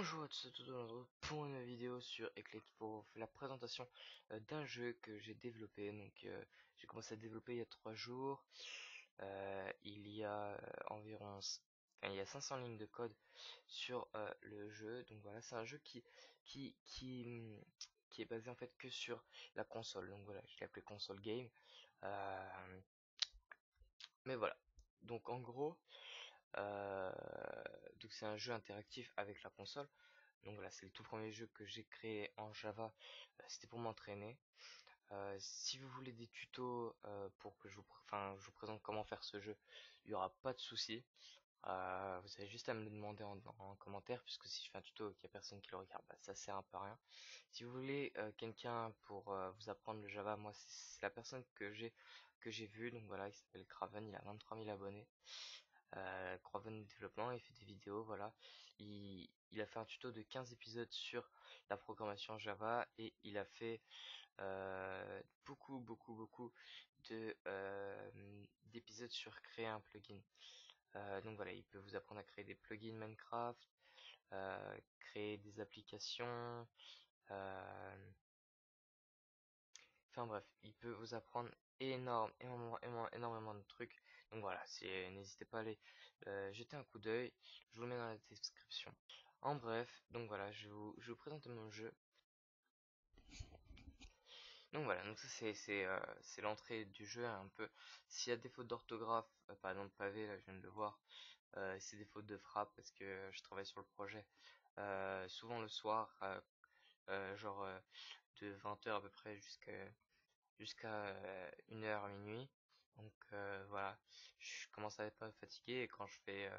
Bonjour à tous et toutes, on se retrouve pour une vidéo sur Eclipse pour faire la présentation d'un jeu que j'ai développé. J'ai commencé à développer il y a 3 jours. Il y a il y a 500 lignes de code sur le jeu. Donc voilà, c'est un jeu qui, qui, hum, qui est basé en fait que sur la console. Donc voilà, je l'ai appelé console game. Euh, mais voilà. Donc en gros, euh, c'est un jeu interactif avec la console. Donc voilà, c'est le tout premier jeu que j'ai créé en Java. C'était pour m'entraîner. Si vous voulez des tutos pour que je vous présente comment faire ce jeu, il n'y aura pas de souci. Vous avez juste à me le demander en commentaire, puisque si je fais un tuto et qu'il n'y a personne qui le regarde, bah, ça sert un peu à rien. Si vous voulez quelqu'un pour vous apprendre le Java, moi c'est la personne que j'ai vu. Donc voilà, il s'appelle Craven, il a 23 000 abonnés. Craven Développement, il fait des vidéos, voilà. Il a fait un tuto de 15 épisodes sur la programmation Java et il a fait beaucoup d'épisodes sur créer un plugin. Donc voilà, il peut vous apprendre à créer des plugins Minecraft, créer des applications, euh, enfin bref, il peut vous apprendre énormément de trucs. Donc voilà, n'hésitez pas à aller jeter un coup d'œil. Je vous le mets dans la description. En bref, donc voilà, je vous présente mon jeu. Donc voilà, donc ça c'est l'entrée du jeu un peu. S'il y a des fautes d'orthographe, par exemple pavé, là je viens de le voir, c'est des fautes de frappe parce que je travaille sur le projet souvent le soir, genre de 20 h à peu près jusqu'à 1 h minuit. Donc voilà, je commence à être pas fatigué et quand je fais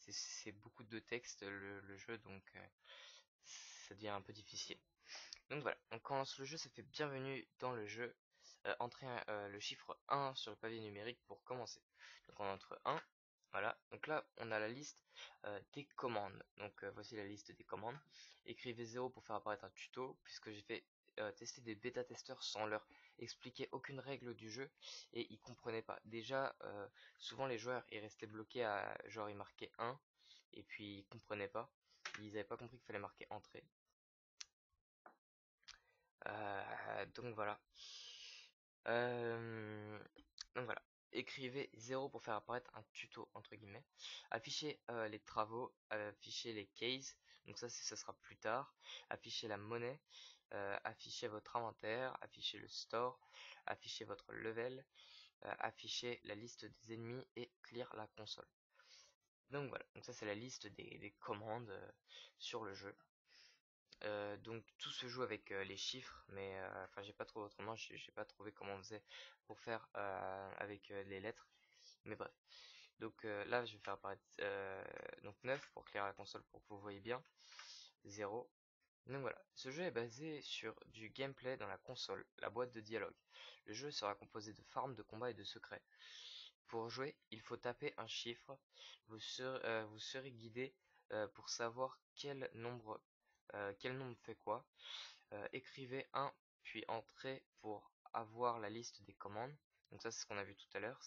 c'est beaucoup de texte le jeu, donc ça devient un peu difficile. Donc voilà, on commence le jeu, ça fait bienvenue dans le jeu. Entrez le chiffre 1 sur le pavé numérique pour commencer. Donc on entre 1, voilà. Donc là, on a la liste des commandes. Donc voici la liste des commandes. Écrivez 0 pour faire apparaître un tuto, puisque j'ai fait tester des bêta-testeurs sans leur expliquer aucune règle du jeu et ils comprenaient pas. Déjà, souvent les joueurs ils restaient bloqués à genre ils marquaient 1 et puis ils comprenaient pas. Ils n'avaient pas compris qu'il fallait marquer entrée. Donc voilà. Euh, donc voilà. Écrivez 0 pour faire apparaître un tuto entre guillemets. Affichez les travaux, affichez les cases. Donc ça sera plus tard. Affichez la monnaie, affichez votre inventaire, affichez le store, affichez votre level, affichez la liste des ennemis et clear la console. Donc voilà. Donc ça c'est la liste des commandes sur le jeu. Donc tout se joue avec les chiffres, mais enfin j'ai pas trouvé autrement, j'ai pas trouvé comment on faisait pour faire avec les lettres, mais bref. Donc là je vais faire apparaître donc 9 pour clairer la console pour que vous voyez bien, 0. Donc voilà, ce jeu est basé sur du gameplay dans la console, la boîte de dialogue. Le jeu sera composé de farms, de combats et de secrets. Pour jouer, il faut taper un chiffre, vous serez guidé pour savoir quel nombre fait quoi. Écrivez 1 puis entrez pour avoir la liste des commandes. Donc ça c'est ce qu'on a vu tout à l'heure.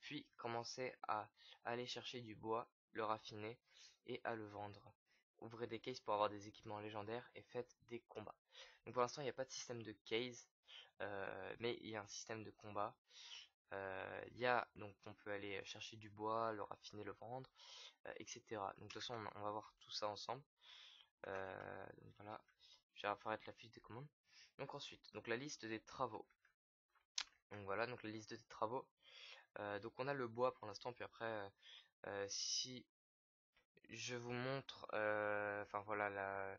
Puis commencez à aller chercher du bois, le raffiner et à le vendre. Ouvrez des cases pour avoir des équipements légendaires et faites des combats. Donc pour l'instant il n'y a pas de système de case, mais il y a un système de combat. Donc on peut aller chercher du bois, le raffiner, le vendre, etc. Donc de toute façon on va voir tout ça ensemble. Donc voilà, je vais apparaître la fiche des commandes. Donc ensuite, donc la liste des travaux. Donc voilà, donc la liste des travaux. Donc on a le bois pour l'instant, puis après, si je vous montre, enfin voilà,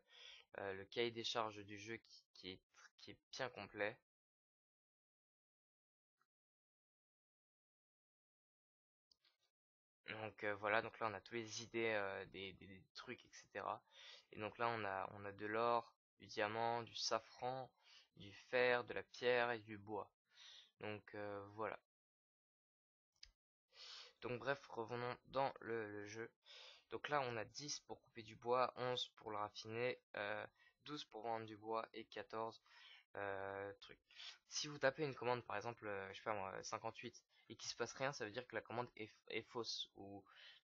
le cahier des charges du jeu qui est bien complet. Donc voilà, donc là on a toutes les idées des trucs, etc. Et donc là on a de l'or, du diamant, du safran, du fer, de la pierre et du bois. Donc voilà. Donc bref, revenons dans le jeu. Donc là, on a 10 pour couper du bois, 11 pour le raffiner, 12 pour vendre du bois et 14 trucs. Si vous tapez une commande, par exemple, je sais pas moi, 58, et qu'il se passe rien, ça veut dire que la commande est fausse.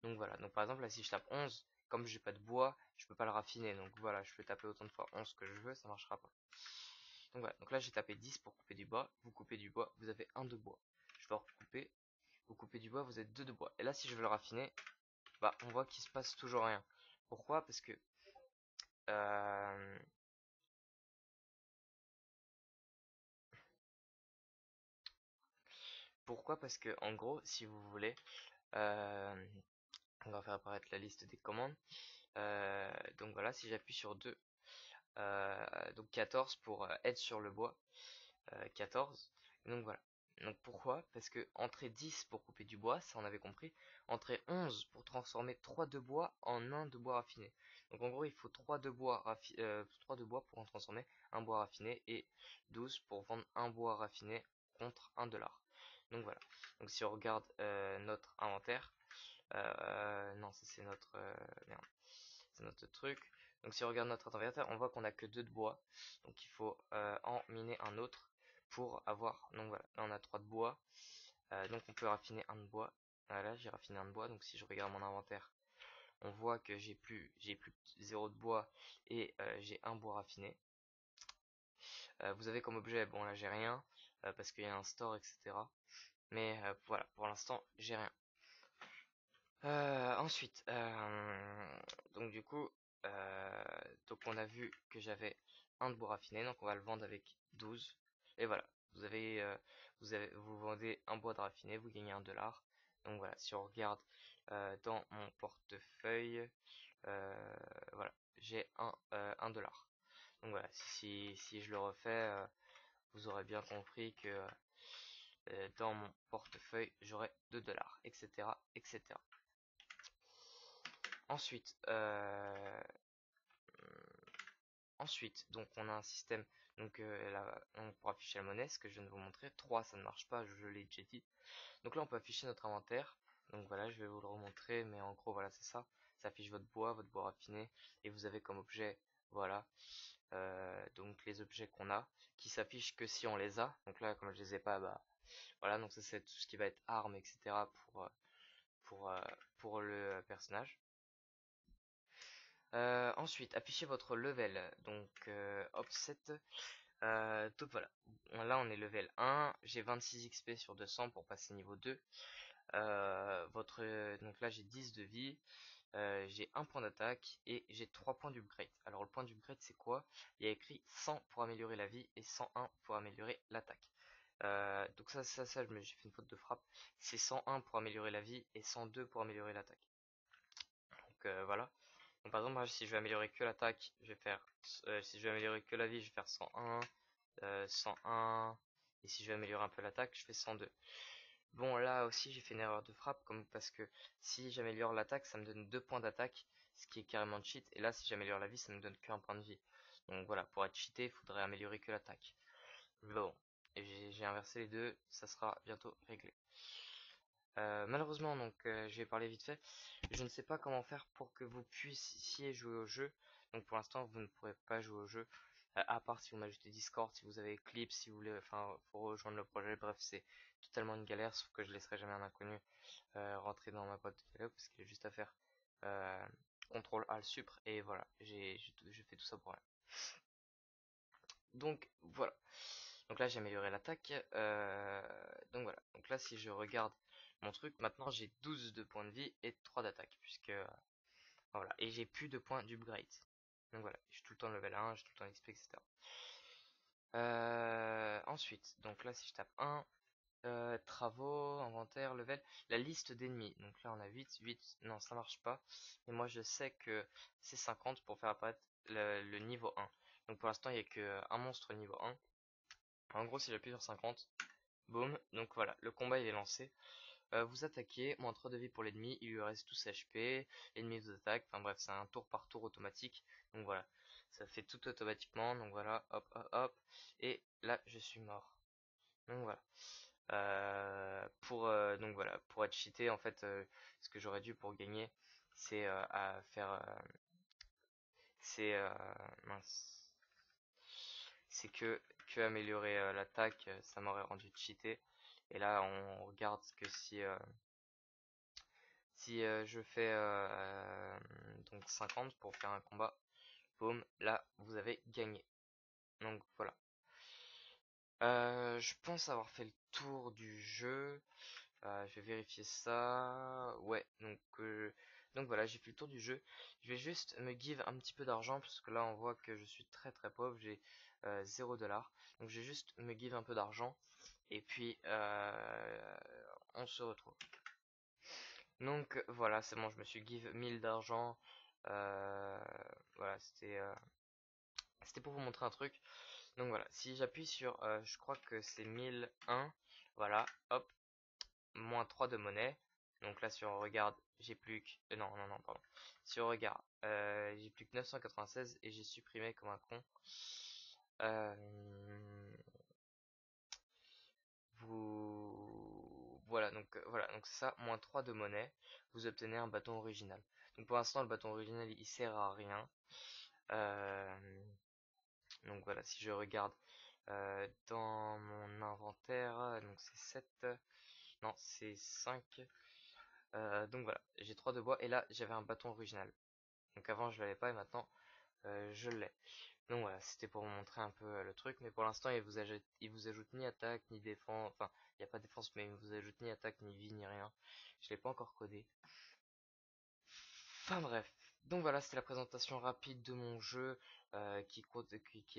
Donc voilà. Donc par exemple, là, si je tape 11 comme j'ai pas de bois, je peux pas le raffiner. Donc voilà, je peux taper autant de fois 11 que je veux, ça marchera pas. Donc voilà, donc là j'ai tapé 10 pour couper du bois. Vous coupez du bois, vous avez un de bois. Je vais recouper. Vous coupez du bois, vous avez 2 de bois. Et là, si je veux le raffiner, bah on voit qu'il se passe toujours rien. Pourquoi? Parce que euh, en gros, si vous voulez, euh, on va faire apparaître la liste des commandes. Donc voilà, si j'appuie sur 2, donc 14 pour être sur le bois, 14. Donc voilà. Donc pourquoi? Parce que entrer 10 pour couper du bois, ça on avait compris. Entrer 11 pour transformer 3 de bois en 1 de bois raffiné. Donc en gros, il faut 3 de bois, 3 de bois pour en transformer un bois raffiné et 12 pour vendre un bois raffiné contre 1 $. Donc voilà. Donc si on regarde notre inventaire, non, ça c'est notre merde, c'est notre truc. Donc si on regarde notre inventaire, on voit qu'on a que 2 de bois. Donc il faut en miner un autre pour avoir. Donc voilà, là on a 3 de bois. Donc on peut raffiner un de bois. Voilà, j'ai raffiné un de bois. Donc si je regarde mon inventaire, on voit que j'ai plus 0 de bois et j'ai un bois raffiné. Vous avez comme objet, bon là j'ai rien parce qu'il y a un store, etc. Mais voilà, pour l'instant j'ai rien. Ensuite, donc du coup, euh, donc on a vu que j'avais un de bois raffiné, donc on va le vendre avec 12. Et voilà, vous vendez un bois de raffiné, vous gagnez 1 $. Donc voilà, si on regarde dans mon portefeuille, voilà, j'ai un dollar. Donc voilà, si je le refais, vous aurez bien compris que dans mon portefeuille, j'aurai 2 $, etc., etc. Ensuite, donc on a un système donc là, pour afficher la monnaie, ce que je viens de vous montrer. 3 ça ne marche pas, je l'ai déjà dit. Donc là on peut afficher notre inventaire. Donc voilà, je vais vous le remontrer, mais en gros voilà c'est ça. Ça affiche votre bois raffiné, et vous avez comme objet, voilà, donc les objets qu'on a, qui s'affichent que si on les a. Donc là comme je les ai pas, bah voilà, donc ça c'est tout ce qui va être armes, etc. pour, euh, pour le personnage. Ensuite, affichez votre level. Donc, offset. Donc voilà. Là, on est level 1. J'ai 26 XP sur 200 pour passer niveau 2. Donc là, j'ai 10 de vie. J'ai 1 point d'attaque et j'ai 3 points d'upgrade. Alors, le point d'upgrade, c'est quoi? Il y a écrit 100 pour améliorer la vie et 101 pour améliorer l'attaque. Donc j'ai fait une faute de frappe. C'est 101 pour améliorer la vie et 102 pour améliorer l'attaque. Donc voilà. Donc, par exemple, moi, si je vais améliorer que l'attaque, je vais faire. Si je vais améliorer que la vie, je vais faire 101, 101. Et si je vais améliorer un peu l'attaque, je fais 102. Bon, là aussi, j'ai fait une erreur de frappe, parce que si j'améliore l'attaque, ça me donne 2 points d'attaque, ce qui est carrément cheat. Et là, si j'améliore la vie, ça me donne qu'un point de vie. Donc voilà, pour être cheaté, il faudrait améliorer que l'attaque. Bon, et j'ai inversé les deux, ça sera bientôt réglé. Malheureusement, donc je vais parler vite fait. Je ne sais pas comment faire pour que vous puissiez jouer au jeu. Donc pour l'instant, vous ne pourrez pas jouer au jeu. À part si vous m'ajoutez Discord, si vous avez Eclipse, si vous voulez, enfin, faut rejoindre le projet. Bref, c'est totalement une galère, sauf que je laisserai jamais un inconnu rentrer dans ma boîte de dialogue parce qu'il y a juste à faire euh, CTRL ALT Supr et voilà, j'ai fait tout ça pour rien. Donc voilà. Donc là j'ai amélioré l'attaque. Donc voilà. Donc là si je regarde mon truc, maintenant j'ai 12 de points de vie et 3 d'attaque. Puisque voilà. Et j'ai plus de points d'upgrade. Donc voilà. Je suis tout le temps level 1, j'ai tout le temps XP, etc. Ensuite, donc là si je tape 1, travaux, inventaire, level, la liste d'ennemis. Donc là on a 8, non ça marche pas. Et moi je sais que c'est 50 pour faire apparaître le niveau 1. Donc pour l'instant il n'y a qu'un monstre niveau 1. En gros si j'appuie sur 50, boum, donc voilà, le combat il est lancé. Vous attaquez, moins 3 de vie pour l'ennemi, il lui reste tous ses HP, l'ennemi vous attaque, enfin bref c'est un tour par tour automatique. Donc voilà, ça fait tout automatiquement, donc voilà, hop hop hop, et là je suis mort. Donc voilà. Donc voilà, pour être cheaté, en fait, ce que j'aurais dû pour gagner, c'est à faire, c'est mince, c'est que améliorer l'attaque, ça m'aurait rendu cheaté. Et là, on regarde que si je fais donc 50 pour faire un combat, boum, là vous avez gagné. Donc voilà. Je pense avoir fait le tour du jeu. Je vais vérifier ça. Ouais, donc voilà, j'ai fait le tour du jeu. Je vais juste me give un petit peu d'argent parce que là on voit que je suis très très pauvre. J'ai 0 $. Donc je vais juste me give un peu d'argent et puis on se retrouve. Donc voilà, c'est bon, je me suis give 1000 d'argent. Voilà, c'était pour vous montrer un truc. Donc voilà, si j'appuie sur, je crois que c'est 1001, voilà, hop, moins 3 de monnaie. Donc là, si on regarde, j'ai plus que, non, non, non, pardon. Si on regarde, j'ai plus que 996 et j'ai supprimé comme un con. Voilà, donc c'est ça, moins 3 de monnaie, vous obtenez un bâton original. Donc pour l'instant, le bâton original, il sert à rien. Donc voilà, si je regarde dans mon inventaire, donc c'est 7, non, c'est 5. Donc voilà, j'ai 3 de bois et là, j'avais un bâton original. Donc avant, je l'avais pas et maintenant, je l'ai. Donc voilà, c'était pour vous montrer un peu le truc, mais pour l'instant il vous ajoute ni attaque ni défense, enfin il n'y a pas de défense mais il vous ajoute ni attaque ni vie ni rien. Je l'ai pas encore codé. Enfin bref, donc voilà, c'était la présentation rapide de mon jeu qui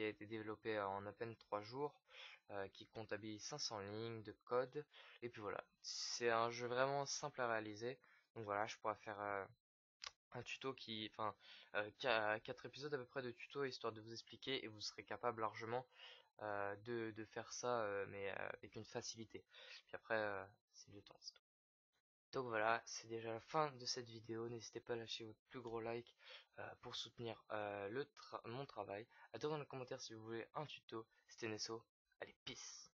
a été développé en à peine 3 jours, qui comptabilise 500 lignes de code, et puis voilà, c'est un jeu vraiment simple à réaliser. Donc voilà, je pourrais faire un tuto enfin, 4 épisodes à peu près de tuto histoire de vous expliquer et vous serez capable largement de faire ça, mais avec une facilité. Puis après, c'est du temps, c'est tout. Donc voilà, c'est déjà la fin de cette vidéo. N'hésitez pas à lâcher votre plus gros like pour soutenir mon travail. À dire dans les commentaires si vous voulez un tuto. C'était Nesso. Allez, peace.